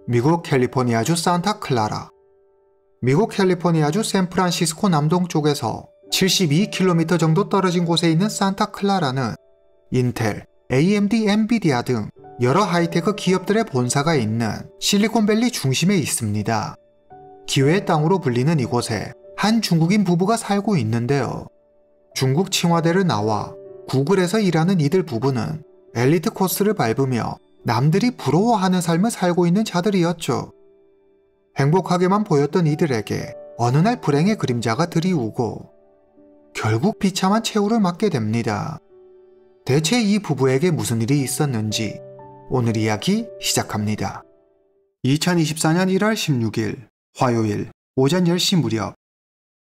미국 캘리포니아주 산타클라라. 미국 캘리포니아주 샌프란시스코 남동쪽에서 72km 정도 떨어진 곳에 있는 산타클라라는 인텔, AMD, 엔비디아 등 여러 하이테크 기업들의 본사가 있는 실리콘밸리 중심에 있습니다. 기회의 땅으로 불리는 이곳에 한 중국인 부부가 살고 있는데요. 중국 칭화대를 나와 구글에서 일하는 이들 부부는 엘리트 코스를 밟으며 남들이 부러워하는 삶을 살고 있는 자들이었죠. 행복하게만 보였던 이들에게 어느 날 불행의 그림자가 들이우고 결국 비참한 최후를 맞게 됩니다. 대체 이 부부에게 무슨 일이 있었는지 오늘 이야기 시작합니다. 2024년 1월 16일 화요일 오전 10시 무렵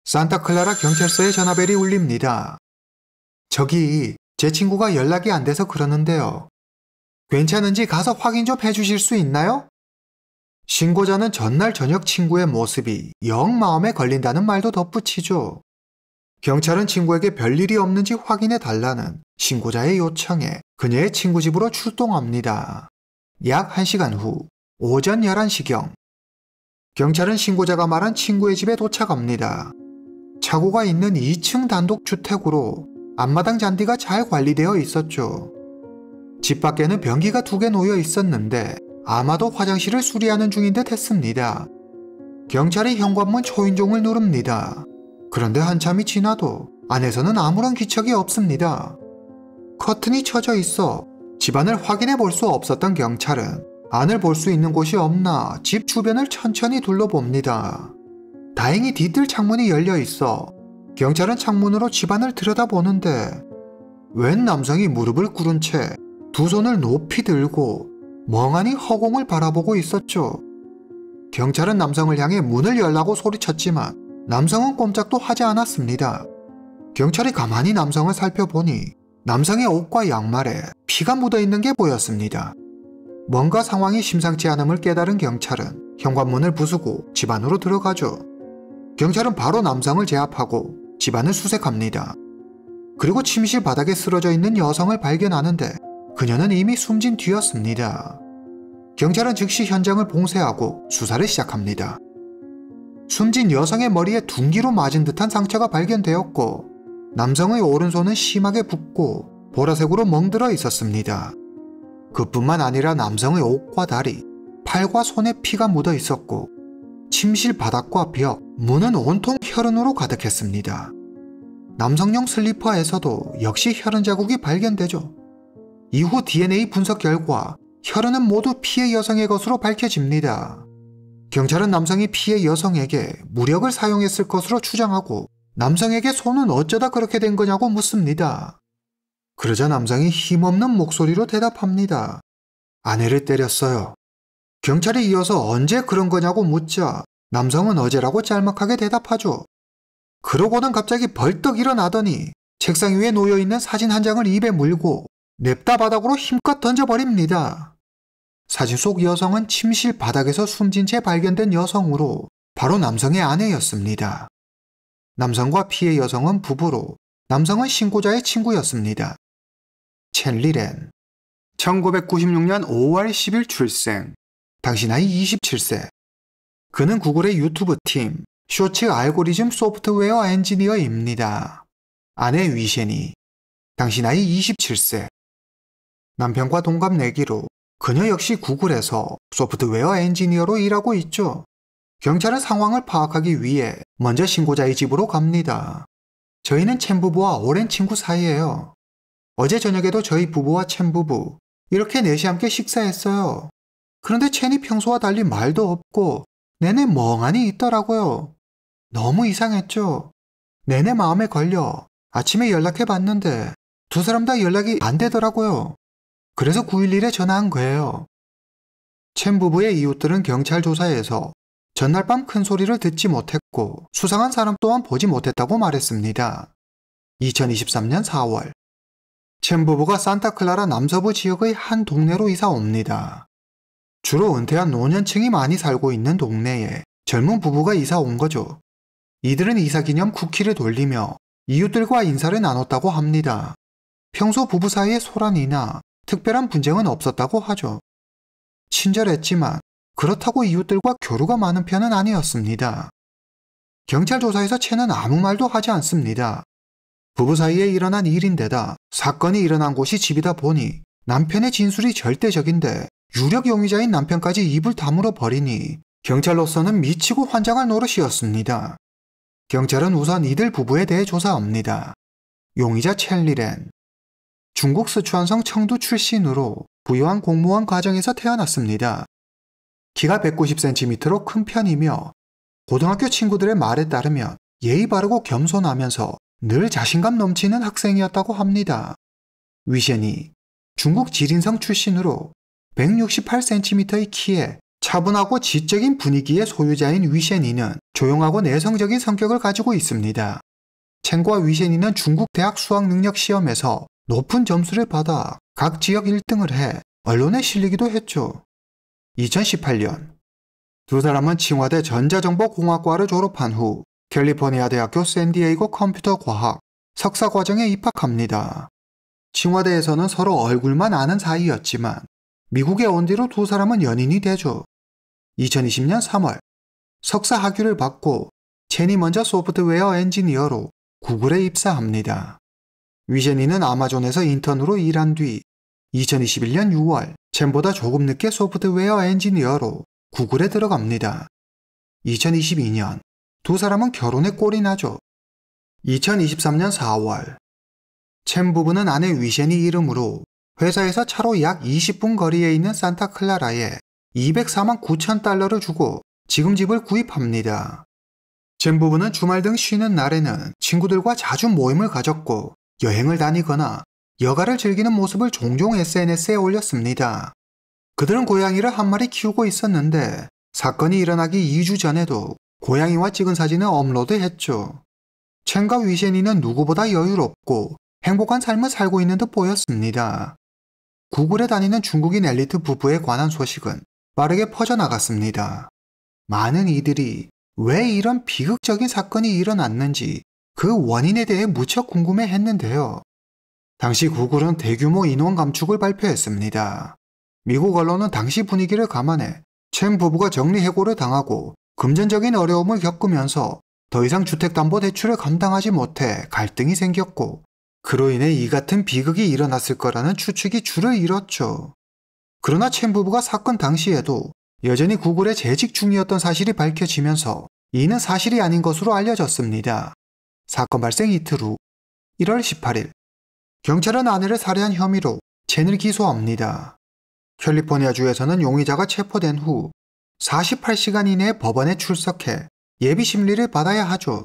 산타클라라 경찰서에 전화벨이 울립니다. 저기 제 친구가 연락이 안 돼서 그러는데요. 괜찮은지 가서 확인 좀 해주실 수 있나요? 신고자는 전날 저녁 친구의 모습이 영 마음에 걸린다는 말도 덧붙이죠. 경찰은 친구에게 별일이 없는지 확인해 달라는 신고자의 요청에 그녀의 친구 집으로 출동합니다. 약 1시간 후 오전 11시경 경찰은 신고자가 말한 친구의 집에 도착합니다. 차고가 있는 2층 단독주택으로 앞마당 잔디가 잘 관리되어 있었죠. 집 밖에는 변기가 2개 놓여 있었는데 아마도 화장실을 수리하는 중인 듯 했습니다. 경찰이 현관문 초인종을 누릅니다. 그런데 한참이 지나도 안에서는 아무런 기척이 없습니다. 커튼이 쳐져 있어 집안을 확인해 볼 수 없었던 경찰은 안을 볼 수 있는 곳이 없나 집 주변을 천천히 둘러봅니다. 다행히 뒤뜰 창문이 열려 있어 경찰은 창문으로 집안을 들여다보는데 웬 남성이 무릎을 꿇은 채 두 손을 높이 들고 멍하니 허공을 바라보고 있었죠. 경찰은 남성을 향해 문을 열라고 소리쳤지만 남성은 꼼짝도 하지 않았습니다. 경찰이 가만히 남성을 살펴보니 남성의 옷과 양말에 피가 묻어있는 게 보였습니다. 뭔가 상황이 심상치 않음을 깨달은 경찰은 현관문을 부수고 집 안으로 들어가죠. 경찰은 바로 남성을 제압하고 집안을 수색합니다. 그리고 침실 바닥에 쓰러져 있는 여성을 발견하는데 그녀는 이미 숨진 뒤였습니다. 경찰은 즉시 현장을 봉쇄하고 수사를 시작합니다. 숨진 여성의 머리에 둔기로 맞은 듯한 상처가 발견되었고 남성의 오른손은 심하게 붓고 보라색으로 멍들어 있었습니다. 그뿐만 아니라 남성의 옷과 다리, 팔과 손에 피가 묻어 있었고 침실 바닥과 벽, 문은 온통 혈흔으로 가득했습니다. 남성용 슬리퍼에서도 역시 혈흔 자국이 발견되죠. 이후 DNA 분석 결과 혈흔은 모두 피해 여성의 것으로 밝혀집니다. 경찰은 남성이 피해 여성에게 무력을 사용했을 것으로 추정하고 남성에게 손은 어쩌다 그렇게 된 거냐고 묻습니다. 그러자 남성이 힘없는 목소리로 대답합니다. 아내를 때렸어요. 경찰이 이어서 언제 그런 거냐고 묻자 남성은 어제라고 짤막하게 대답하죠. 그러고는 갑자기 벌떡 일어나더니 책상 위에 놓여있는 사진 한 장을 입에 물고 냅다 바닥으로 힘껏 던져버립니다. 사진 속 여성은 침실 바닥에서 숨진 채 발견된 여성으로 바로 남성의 아내였습니다. 남성과 피해 여성은 부부로 남성은 신고자의 친구였습니다. 첸리렌 1996년 5월 10일 출생, 당시 나이 27세. 그는 구글의 유튜브 팀 쇼츠 알고리즘 소프트웨어 엔지니어입니다. 아내 위셴이, 당시 나이 27세. 남편과 동갑 내기로 그녀 역시 구글에서 소프트웨어 엔지니어로 일하고 있죠. 경찰은 상황을 파악하기 위해 먼저 신고자의 집으로 갑니다. 저희는 첸 부부와 오랜 친구 사이예요. 어제 저녁에도 저희 부부와 첸 부부 이렇게 넷이 함께 식사했어요. 그런데 첸이 평소와 달리 말도 없고 내내 멍하니 있더라고요. 너무 이상했죠. 내내 마음에 걸려 아침에 연락해봤는데 두 사람 다 연락이 안 되더라고요. 그래서 911에 전화한 거예요. 첸 부부의 이웃들은 경찰 조사에서 전날 밤 큰 소리를 듣지 못했고 수상한 사람 또한 보지 못했다고 말했습니다. 2023년 4월 첸 부부가 산타클라라 남서부 지역의 한 동네로 이사 옵니다. 주로 은퇴한 노년층이 많이 살고 있는 동네에 젊은 부부가 이사 온 거죠. 이들은 이사 기념 쿠키를 돌리며 이웃들과 인사를 나눴다고 합니다. 평소 부부 사이에 소란이나 특별한 분쟁은 없었다고 하죠. 친절했지만 그렇다고 이웃들과 교류가 많은 편은 아니었습니다. 경찰 조사에서 첸은 아무 말도 하지 않습니다. 부부 사이에 일어난 일인데다 사건이 일어난 곳이 집이다 보니 남편의 진술이 절대적인데 유력 용의자인 남편까지 입을 다물어 버리니 경찰로서는 미치고 환장할 노릇이었습니다. 경찰은 우선 이들 부부에 대해 조사합니다. 용의자 첼리렌. 중국 스촨성 청두 출신으로 부유한 공무원 가정에서 태어났습니다. 키가 190cm로 큰 편이며 고등학교 친구들의 말에 따르면 예의 바르고 겸손하면서 늘 자신감 넘치는 학생이었다고 합니다. 위셴이 중국 지린성 출신으로 168cm의 키에 차분하고 지적인 분위기의 소유자인 위셴이는 조용하고 내성적인 성격을 가지고 있습니다. 첸과 위셴이는 중국 대학 수학 능력 시험에서 높은 점수를 받아 각 지역 1등을 해 언론에 실리기도 했죠. 2018년 두 사람은 칭화대 전자정보공학과를 졸업한 후 캘리포니아 대학교 샌디에이고 컴퓨터과학 석사과정에 입학합니다. 칭화대에서는 서로 얼굴만 아는 사이였지만 미국에 온 뒤로 두 사람은 연인이 되죠. 2020년 3월 석사 학위를 받고 첸이 먼저 소프트웨어 엔지니어로 구글에 입사합니다. 위셴이는 아마존에서 인턴으로 일한 뒤 2021년 6월 첸보다 조금 늦게 소프트웨어 엔지니어로 구글에 들어갑니다. 2022년 두 사람은 결혼에 꼴이 나죠. 2023년 4월 첸 부부는 아내 위셴이 이름으로 회사에서 차로 약 20분 거리에 있는 산타클라라에 204만 9천 달러를 주고 지금 집을 구입합니다. 첸 부부는 주말 등 쉬는 날에는 친구들과 자주 모임을 가졌고 여행을 다니거나 여가를 즐기는 모습을 종종 SNS에 올렸습니다. 그들은 고양이를 한 마리 키우고 있었는데 사건이 일어나기 2주 전에도 고양이와 찍은 사진을 업로드했죠. 첸과 위셴이는 누구보다 여유롭고 행복한 삶을 살고 있는 듯 보였습니다. 구글에 다니는 중국인 엘리트 부부에 관한 소식은 빠르게 퍼져나갔습니다. 많은 이들이 왜 이런 비극적인 사건이 일어났는지 그 원인에 대해 무척 궁금해했는데요. 당시 구글은 대규모 인원 감축을 발표했습니다. 미국 언론은 당시 분위기를 감안해 첸 부부가 정리해고를 당하고 금전적인 어려움을 겪으면서 더 이상 주택담보대출을 감당하지 못해 갈등이 생겼고 그로 인해 이 같은 비극이 일어났을 거라는 추측이 줄을 이뤘죠. 그러나 첸 부부가 사건 당시에도 여전히 구글에 재직 중이었던 사실이 밝혀지면서 이는 사실이 아닌 것으로 알려졌습니다. 사건 발생 이틀 후 1월 18일 경찰은 아내를 살해한 혐의로 첸을 기소합니다. 캘리포니아주에서는 용의자가 체포된 후 48시간 이내에 법원에 출석해 예비 심리를 받아야 하죠.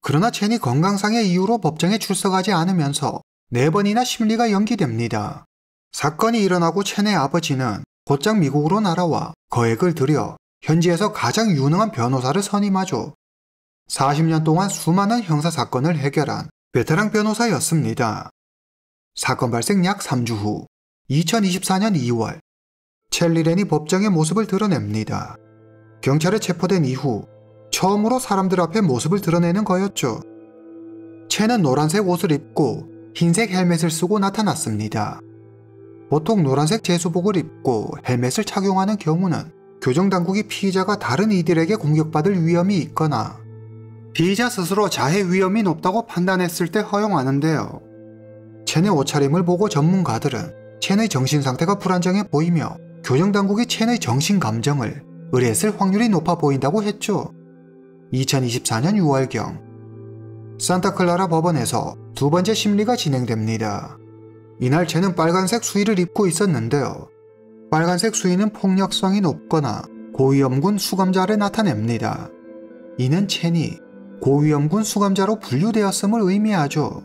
그러나 첸이 건강상의 이유로 법정에 출석하지 않으면서 4번이나 심리가 연기됩니다. 사건이 일어나고 첸의 아버지는 곧장 미국으로 날아와 거액을 들여 현지에서 가장 유능한 변호사를 선임하죠. 40년 동안 수많은 형사사건을 해결한 베테랑 변호사였습니다. 사건 발생 약 3주 후 2024년 2월 첼리렌이 법정의 모습을 드러냅니다. 경찰에 체포된 이후 처음으로 사람들 앞에 모습을 드러내는 거였죠. 첸은 노란색 옷을 입고 흰색 헬멧을 쓰고 나타났습니다. 보통 노란색 제수복을 입고 헬멧을 착용하는 경우는 교정당국이 피의자가 다른 이들에게 공격받을 위험이 있거나 피의자 스스로 자해 위험이 높다고 판단했을 때 허용하는데요. 첸의 옷차림을 보고 전문가들은 첸의 정신상태가 불안정해 보이며 교정당국이 첸의 정신감정을 의뢰했을 확률이 높아 보인다고 했죠. 2024년 6월경 산타클라라 법원에서 두 번째 심리가 진행됩니다. 이날 첸은 빨간색 수의를 입고 있었는데요. 빨간색 수의는 폭력성이 높거나 고위험군 수감자를 나타냅니다. 이는 첸이 고위험군 수감자로 분류되었음을 의미하죠.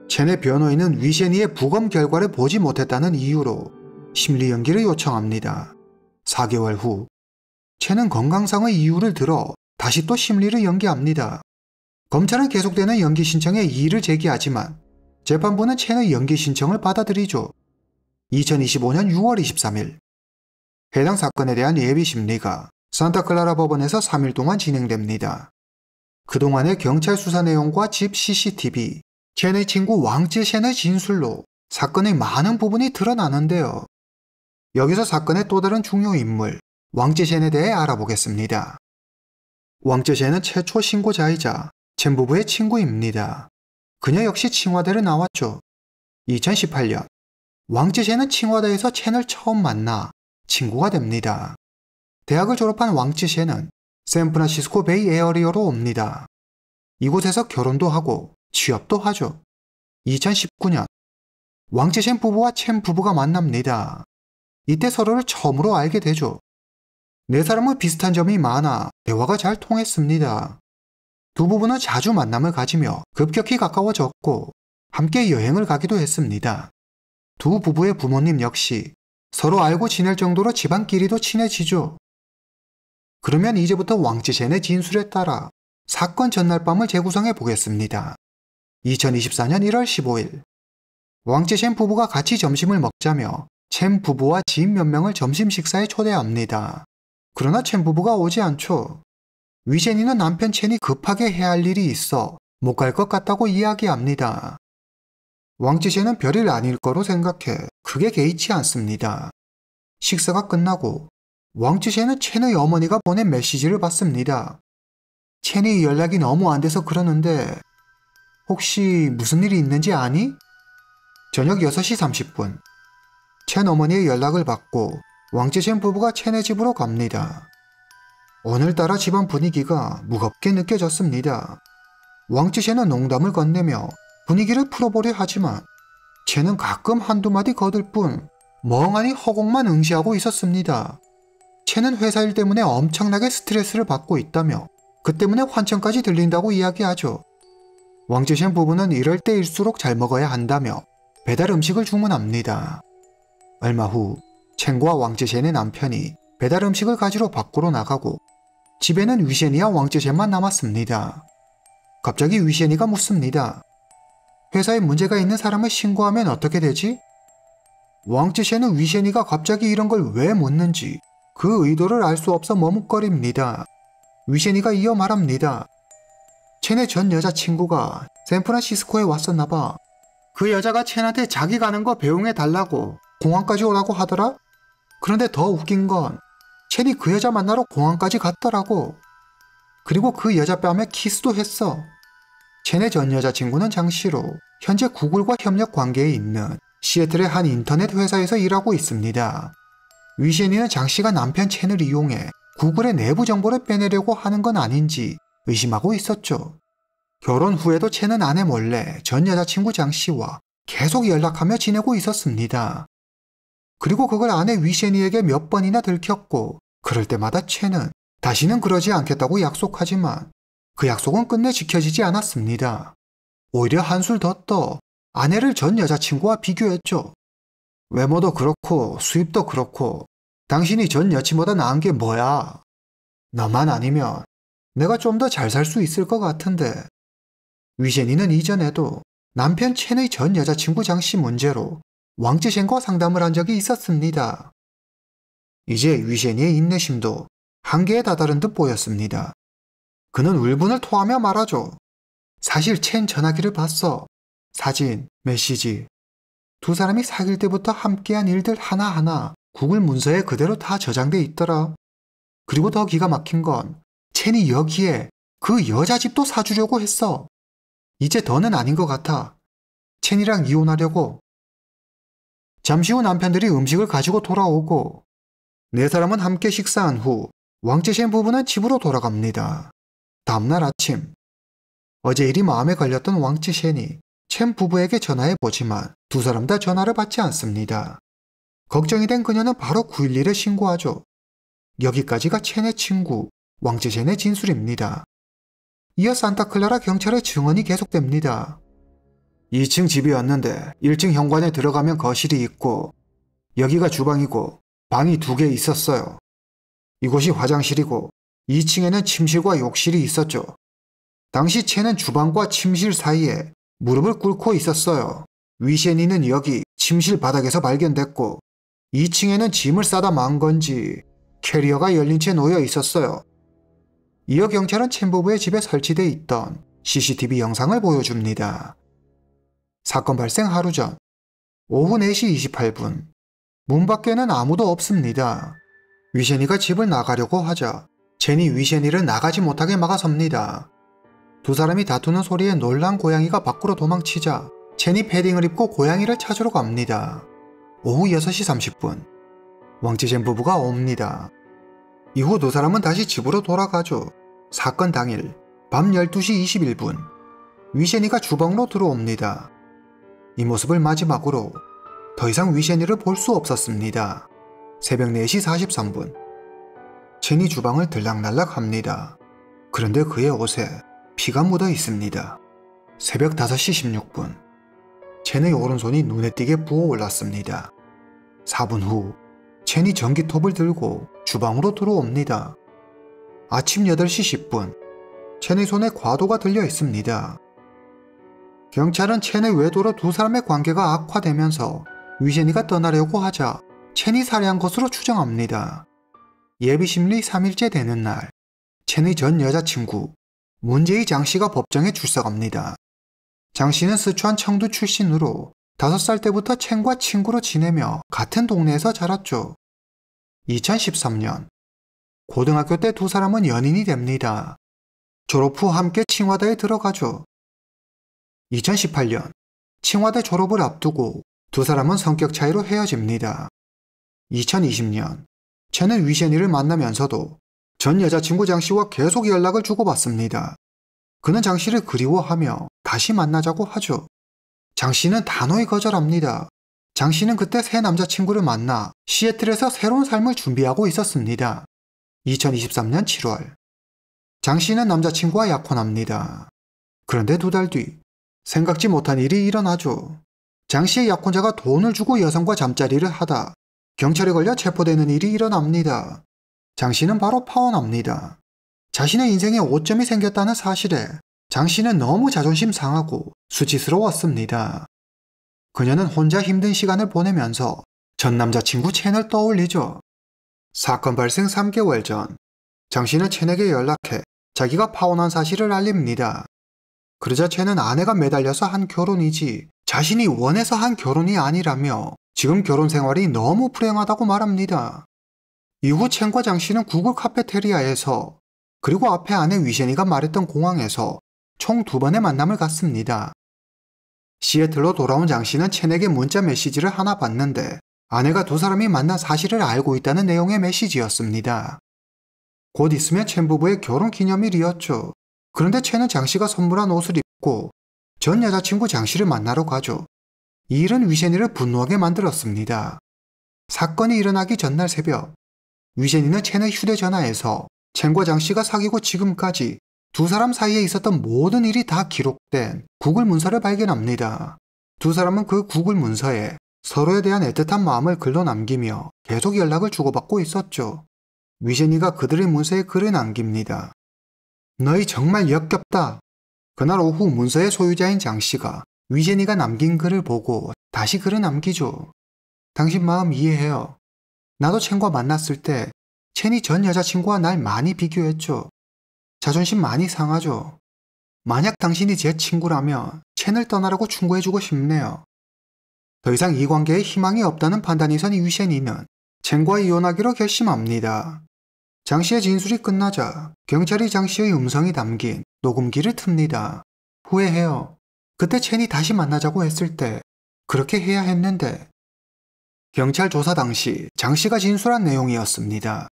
첸의 변호인은 위셴이의 부검 결과를 보지 못했다는 이유로 심리 연기를 요청합니다. 4개월 후 첸은 건강상의 이유를 들어 다시 또 심리를 연기합니다. 검찰은 계속되는 연기 신청에 이의를 제기하지만 재판부는 첸의 연기 신청을 받아들이죠. 2025년 6월 23일 해당 사건에 대한 예비 심리가 산타클라라 법원에서 3일 동안 진행됩니다. 그동안의 경찰 수사 내용과 집 CCTV, 첸의 친구 왕 쯔셴의 진술로 사건의 많은 부분이 드러나는데요. 여기서 사건의 또 다른 중요 인물, 왕쯔셴에 대해 알아보겠습니다. 왕쯔셴은 최초 신고자이자 첸 부부의 친구입니다. 그녀 역시 칭화대를 나왔죠. 2018년 왕쯔셴은 칭화대에서 첸을 처음 만나 친구가 됩니다. 대학을 졸업한 왕쯔셴은 샌프란시스코 베이 에어리어로 옵니다. 이곳에서 결혼도 하고 취업도 하죠. 2019년 왕쯔셴 부부와 첸 부부가 만납니다. 이때 서로를 처음으로 알게 되죠. 네 사람은 비슷한 점이 많아 대화가 잘 통했습니다. 두 부부는 자주 만남을 가지며 급격히 가까워졌고 함께 여행을 가기도 했습니다. 두 부부의 부모님 역시 서로 알고 지낼 정도로 집안끼리도 친해지죠. 그러면 이제부터 왕쯔셴의 진술에 따라 사건 전날 밤을 재구성해 보겠습니다. 2024년 1월 15일 왕쯔셴 부부가 같이 점심을 먹자며 첸 부부와 지인 몇 명을 점심 식사에 초대합니다. 그러나 첸 부부가 오지 않죠. 위셴이는 남편 첸이 급하게 해야 할 일이 있어 못 갈 것 같다고 이야기합니다. 왕쯔셴은 별일 아닐 거로 생각해 크게 개의치 않습니다. 식사가 끝나고 왕쯔셴은 첸의 어머니가 보낸 메시지를 받습니다. 첸이 연락이 너무 안 돼서 그러는데 혹시 무슨 일이 있는지 아니? 저녁 6시 30분 첸 어머니의 연락을 받고 왕쯔셴 부부가 첸의 집으로 갑니다. 오늘따라 집안 분위기가 무겁게 느껴졌습니다. 왕쯔셴은 농담을 건네며 분위기를 풀어보려 하지만 첸은 가끔 한두 마디 거들 뿐 멍하니 허공만 응시하고 있었습니다. 첸은 회사 일 때문에 엄청나게 스트레스를 받고 있다며 그 때문에 환청까지 들린다고 이야기하죠. 왕쯔셴 부부는 이럴 때일수록 잘 먹어야 한다며 배달 음식을 주문합니다. 얼마 후 첸과 왕쯔셴의 남편이 배달 음식을 가지러 밖으로 나가고 집에는 위셴이와 왕쯔셴만 남았습니다. 갑자기 위셴이가 묻습니다. 회사에 문제가 있는 사람을 신고하면 어떻게 되지? 왕쯔셴은 위셴이가 갑자기 이런 걸 왜 묻는지 그 의도를 알 수 없어 머뭇거립니다. 위셴이가 이어 말합니다. 첸의 전 여자친구가 샌프란시스코에 왔었나봐. 그 여자가 첸한테 자기 가는 거 배웅해 달라고 공항까지 오라고 하더라? 그런데 더 웃긴 건 첸이 그 여자 만나러 공항까지 갔더라고. 그리고 그 여자 뺨에 키스도 했어. 첸의 전 여자친구는 장씨로 현재 구글과 협력 관계에 있는 시애틀의 한 인터넷 회사에서 일하고 있습니다. 위셴이는 장씨가 남편 첸을 이용해 구글의 내부 정보를 빼내려고 하는 건 아닌지 의심하고 있었죠. 결혼 후에도 첸은 아내 몰래 전 여자친구 장씨와 계속 연락하며 지내고 있었습니다. 그리고 그걸 아내 위셴이에게 몇 번이나 들켰고 그럴 때마다 첸은 다시는 그러지 않겠다고 약속하지만 그 약속은 끝내 지켜지지 않았습니다. 오히려 한술 더 떠 아내를 전 여자친구와 비교했죠. 외모도 그렇고 수입도 그렇고 당신이 전 여친보다 나은 게 뭐야? 너만 아니면 내가 좀 더 잘 살 수 있을 것 같은데. 위셴이는 이전에도 남편 첸의 전 여자친구 장씨 문제로 왕쯔셴과 상담을 한 적이 있었습니다. 이제 위셴이의 인내심도 한계에 다다른 듯 보였습니다. 그는 울분을 토하며 말하죠. 사실 첸 전화기를 봤어. 사진, 메시지. 두 사람이 사귈 때부터 함께한 일들 하나하나 구글 문서에 그대로 다 저장돼 있더라. 그리고 더 기가 막힌 건 첸이 여기에 그 여자 집도 사주려고 했어. 이제 더는 아닌 것 같아. 첸이랑 이혼하려고. 잠시 후 남편들이 음식을 가지고 돌아오고 네 사람은 함께 식사한 후 왕쯔셴 부부는 집으로 돌아갑니다. 다음날 아침 어제 일이 마음에 걸렸던 왕쯔셴이 첸 부부에게 전화해보지만 두 사람 다 전화를 받지 않습니다. 걱정이 된 그녀는 바로 911에 신고하죠. 여기까지가 첸의 친구 왕쯔셴의 진술입니다. 이어 산타클라라 경찰의 증언이 계속됩니다. 2층 집이었는데 1층 현관에 들어가면 거실이 있고 여기가 주방이고 방이 2개 있었어요. 이곳이 화장실이고 2층에는 침실과 욕실이 있었죠. 당시 첸은 주방과 침실 사이에 무릎을 꿇고 있었어요. 위셴이는 여기 침실 바닥에서 발견됐고 2층에는 짐을 싸다 만 건지 캐리어가 열린 채 놓여 있었어요. 이어 경찰은 첸 부부의 집에 설치돼 있던 CCTV 영상을 보여줍니다. 사건 발생 하루 전 오후 4시 28분 문 밖에는 아무도 없습니다. 위셰니가 집을 나가려고 하자 첸이 위셰니를 나가지 못하게 막아섭니다. 두 사람이 다투는 소리에 놀란 고양이가 밖으로 도망치자 첸이 패딩을 입고 고양이를 찾으러 갑니다. 오후 6시 30분 왕치젠 부부가 옵니다. 이후 두 사람은 다시 집으로 돌아가죠. 사건 당일 밤 12시 21분 위셰니가 주방으로 들어옵니다. 이 모습을 마지막으로 더 이상 위셰니를 볼 수 없었습니다. 새벽 4시 43분 첸이 주방을 들락날락 합니다. 그런데 그의 옷에 피가 묻어 있습니다. 새벽 5시 16분 첸의 오른손이 눈에 띄게 부어올랐습니다. 4분 후 첸이 전기톱을 들고 주방으로 들어옵니다. 아침 8시 10분 첸의 손에 과도가 들려 있습니다. 경찰은 첸의 외도로 두 사람의 관계가 악화되면서 위셰니가 떠나려고 하자 첸이 살해한 것으로 추정합니다. 예비심리 3일째 되는 날 첸의 전 여자친구 문제의 장씨가 법정에 출석합니다. 장씨는 스촨 청두 출신으로 5살 때부터 첸과 친구로 지내며 같은 동네에서 자랐죠. 2013년 고등학교 때 두 사람은 연인이 됩니다. 졸업 후 함께 칭화대에 들어가죠. 2018년 칭화대 졸업을 앞두고 두 사람은 성격 차이로 헤어집니다. 2020년 첸은 위셰니를 만나면서도 전 여자친구 장씨와 계속 연락을 주고받습니다. 그는 장씨를 그리워하며 다시 만나자고 하죠. 장씨는 단호히 거절합니다. 장씨는 그때 새 남자친구를 만나 시애틀에서 새로운 삶을 준비하고 있었습니다. 2023년 7월 장씨는 남자친구와 약혼합니다. 그런데 2달 뒤 생각지 못한 일이 일어나죠. 장씨의 약혼자가 돈을 주고 여성과 잠자리를 하다 경찰에 걸려 체포되는 일이 일어납니다. 장씨는 바로 파혼합니다. 자신의 인생에 오점이 생겼다는 사실에 장씨는 너무 자존심 상하고 수치스러웠습니다. 그녀는 혼자 힘든 시간을 보내면서 전 남자친구 첸을 떠올리죠. 사건 발생 3개월 전 장씨는 첸에게 연락해 자기가 파혼한 사실을 알립니다. 그러자 첸은 아내가 매달려서 한 결혼이지 자신이 원해서 한 결혼이 아니라며 지금 결혼 생활이 너무 불행하다고 말합니다. 이후 첸과 장씨는 구글 카페테리아에서 그리고 앞에 아내 위셰니가 말했던 공항에서 총 2번의 만남을 갖습니다. 시애틀로 돌아온 장씨는 첸에게 문자 메시지를 하나 받는데 아내가 두 사람이 만난 사실을 알고 있다는 내용의 메시지였습니다. 곧 있으면 첸 부부의 결혼 기념일이었죠. 그런데 첸은 장씨가 선물한 옷을 입고 전 여자친구 장씨를 만나러 가죠. 이 일은 위셰니를 분노하게 만들었습니다. 사건이 일어나기 전날 새벽 위셰니는 첸의 휴대전화에서 첸과 장씨가 사귀고 지금까지 두 사람 사이에 있었던 모든 일이 다 기록된 구글 문서를 발견합니다. 두 사람은 그 구글 문서에 서로에 대한 애틋한 마음을 글로 남기며 계속 연락을 주고받고 있었죠. 위셰니가 그들의 문서에 글을 남깁니다. 너희 정말 역겹다. 그날 오후 문서의 소유자인 장씨가 위셰니가 남긴 글을 보고 다시 글을 남기죠. 당신 마음 이해해요. 나도 첸과 만났을 때 첸이 전 여자친구와 날 많이 비교했죠. 자존심 많이 상하죠. 만약 당신이 제 친구라면 첸을 떠나라고 충고해주고 싶네요. 더 이상 이 관계에 희망이 없다는 판단이 선 위셰니는 첸과 이혼하기로 결심합니다. 장씨의 진술이 끝나자 경찰이 장씨의 음성이 담긴 녹음기를 틉니다. 후회해요. 그때 첸이 다시 만나자고 했을 때 그렇게 해야 했는데. 경찰 조사 당시 장씨가 진술한 내용이었습니다.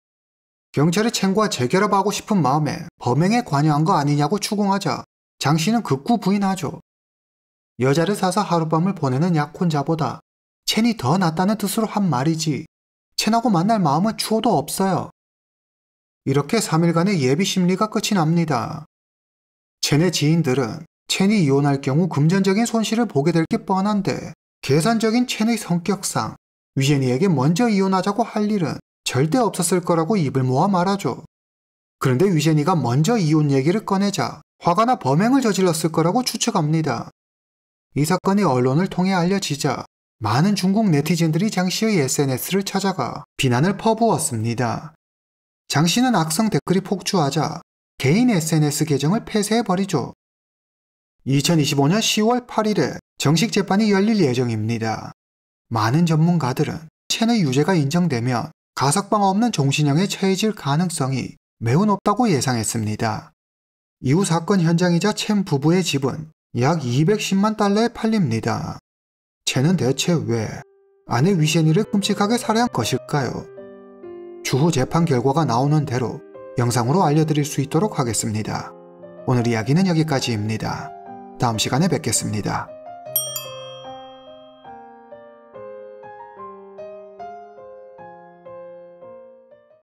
경찰이 첸과 재결합하고 싶은 마음에 범행에 관여한 거 아니냐고 추궁하자 장씨는 극구 부인하죠. 여자를 사서 하룻밤을 보내는 약혼자보다 첸이 더 낫다는 뜻으로 한 말이지 첸하고 만날 마음은 추호도 없어요. 이렇게 3일간의 예비 심리가 끝이 납니다. 첸의 지인들은 첸이 이혼할 경우 금전적인 손실을 보게 될 게 뻔한데 계산적인 첸의 성격상 위셰니에게 먼저 이혼하자고 할 일은 절대 없었을 거라고 입을 모아 말하죠. 그런데 위셰니가 먼저 이혼 얘기를 꺼내자 화가 나 범행을 저질렀을 거라고 추측합니다. 이 사건이 언론을 통해 알려지자 많은 중국 네티즌들이 장씨의 SNS를 찾아가 비난을 퍼부었습니다. 장씨는 악성 댓글이 폭주하자 개인 SNS 계정을 폐쇄해버리죠. 2025년 10월 8일에 정식 재판이 열릴 예정입니다. 많은 전문가들은 첸의 유죄가 인정되면 가석방 없는 종신형에 처해질 가능성이 매우 높다고 예상했습니다. 이후 사건 현장이자 첸 부부의 집은 약 210만 달러에 팔립니다. 첸은 대체 왜 아내 위셰니를 끔찍하게 살해한 것일까요? 추후 재판 결과가 나오는 대로 영상으로 알려드릴 수 있도록 하겠습니다. 오늘 이야기는 여기까지입니다. 다음 시간에 뵙겠습니다.